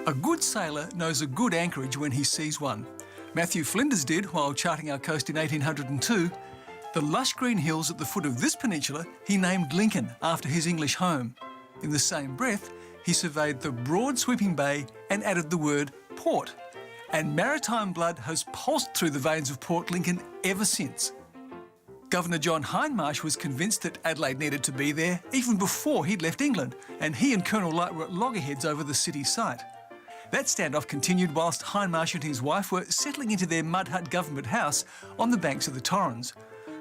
A good sailor knows a good anchorage when he sees one. Matthew Flinders did while charting our coast in 1802. The lush green hills at the foot of this peninsula he named Lincoln after his English home. In the same breath, he surveyed the broad sweeping bay and added the word port. And maritime blood has pulsed through the veins of Port Lincoln ever since. Governor John Hindmarsh was convinced that Adelaide needed to be there even before he'd left England, and he and Colonel Light were at loggerheads over the city site. That standoff continued whilst Hindmarsh and his wife were settling into their mud hut government house on the banks of the Torrens.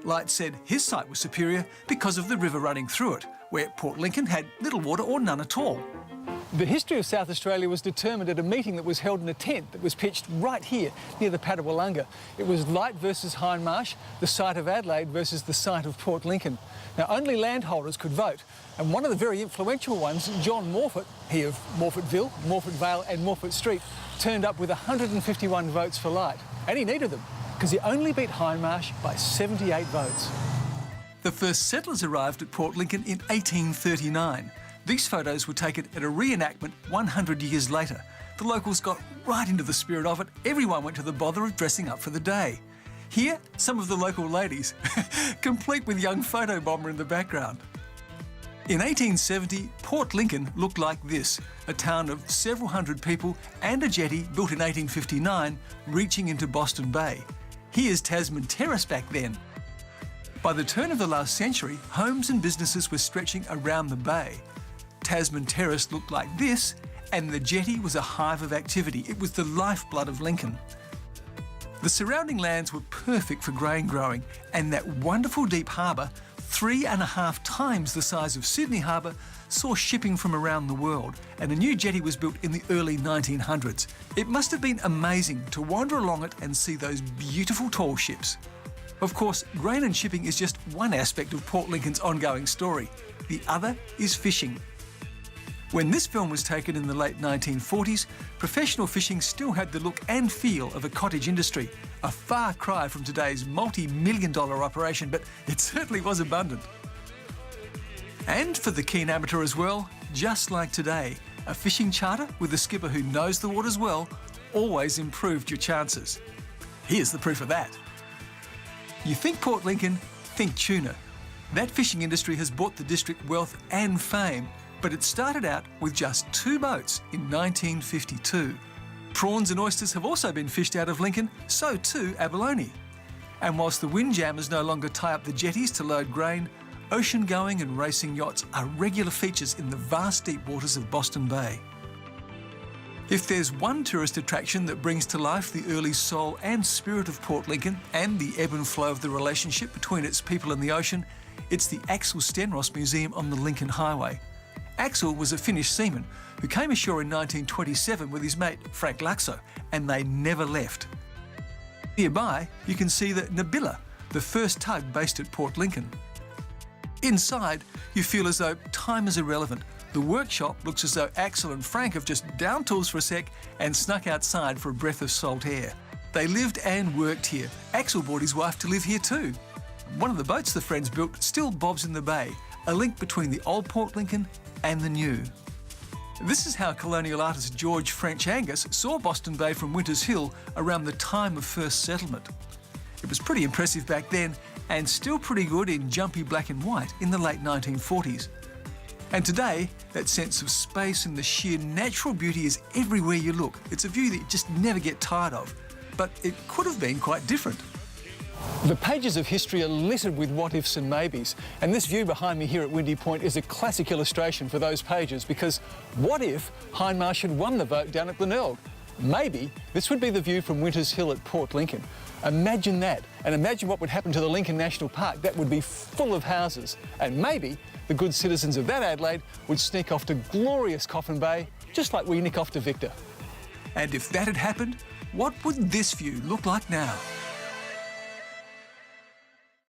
Light said his site was superior because of the river running through it, where Port Lincoln had little water or none at all. The history of South Australia was determined at a meeting that was held in a tent that was pitched right here near the Padawalunga. It was Light versus Hindmarsh, the site of Adelaide versus the site of Port Lincoln. Now, only landholders could vote, and one of the very influential ones, John Morfett, he of Morfettville, Morfett Vale and Morfett Street, turned up with 151 votes for Light. And he needed them, because he only beat Hindmarsh by 78 votes. The first settlers arrived at Port Lincoln in 1839. These photos were taken at a reenactment 100 years later. The locals got right into the spirit of it. Everyone went to the bother of dressing up for the day. Here, some of the local ladies, complete with young photo bomber in the background. In 1870, Port Lincoln looked like this, a town of several hundred people and a jetty built in 1859 reaching into Boston Bay. Here's Tasman Terrace back then. By the turn of the last century, homes and businesses were stretching around the bay. Tasman Terrace looked like this, and the jetty was a hive of activity. It was the lifeblood of Lincoln. The surrounding lands were perfect for grain growing, and that wonderful deep harbour, 3.5 times the size of Sydney Harbour, saw shipping from around the world, and a new jetty was built in the early 1900s. It must have been amazing to wander along it and see those beautiful tall ships. Of course, grain and shipping is just one aspect of Port Lincoln's ongoing story. The other is fishing. When this film was taken in the late 1940s, professional fishing still had the look and feel of a cottage industry, a far cry from today's multi-million-dollar operation, but it certainly was abundant. And for the keen amateur as well, just like today, a fishing charter with a skipper who knows the waters well always improved your chances. Here's the proof of that. You think Port Lincoln, think tuna. That fishing industry has brought the district wealth and fame, but it started out with just 2 boats in 1952. Prawns and oysters have also been fished out of Lincoln, so too abalone. And whilst the windjammers no longer tie up the jetties to load grain, ocean-going and racing yachts are regular features in the vast deep waters of Boston Bay. If there's one tourist attraction that brings to life the early soul and spirit of Port Lincoln and the ebb and flow of the relationship between its people and the ocean, it's the Axel Stenros Museum on the Lincoln Highway. Axel was a Finnish seaman who came ashore in 1927 with his mate Frank Laxo, and they never left. Nearby, you can see the Nabila, the first tug based at Port Lincoln. Inside, you feel as though time is irrelevant. The workshop looks as though Axel and Frank have just downed tools for a sec and snuck outside for a breath of salt air. They lived and worked here. Axel brought his wife to live here too. One of the boats the friends built still bobs in the bay, a link between the old Port Lincoln and the new. This is how colonial artist George French Angus saw Boston Bay from Winters Hill around the time of first settlement. It was pretty impressive back then and still pretty good in jumpy black and white in the late 1940s. And today, that sense of space and the sheer natural beauty is everywhere you look. It's a view that you just never get tired of, but it could have been quite different. The pages of history are littered with what-ifs and maybes, and this view behind me here at Windy Point is a classic illustration for those pages, because what if Hindmarsh had won the vote down at Glenelg? Maybe this would be the view from Winters Hill at Port Lincoln. Imagine that, and imagine what would happen to the Lincoln National Park. That would be full of houses, and maybe the good citizens of that Adelaide would sneak off to glorious Coffin Bay, just like we nick off to Victor. And if that had happened, what would this view look like now?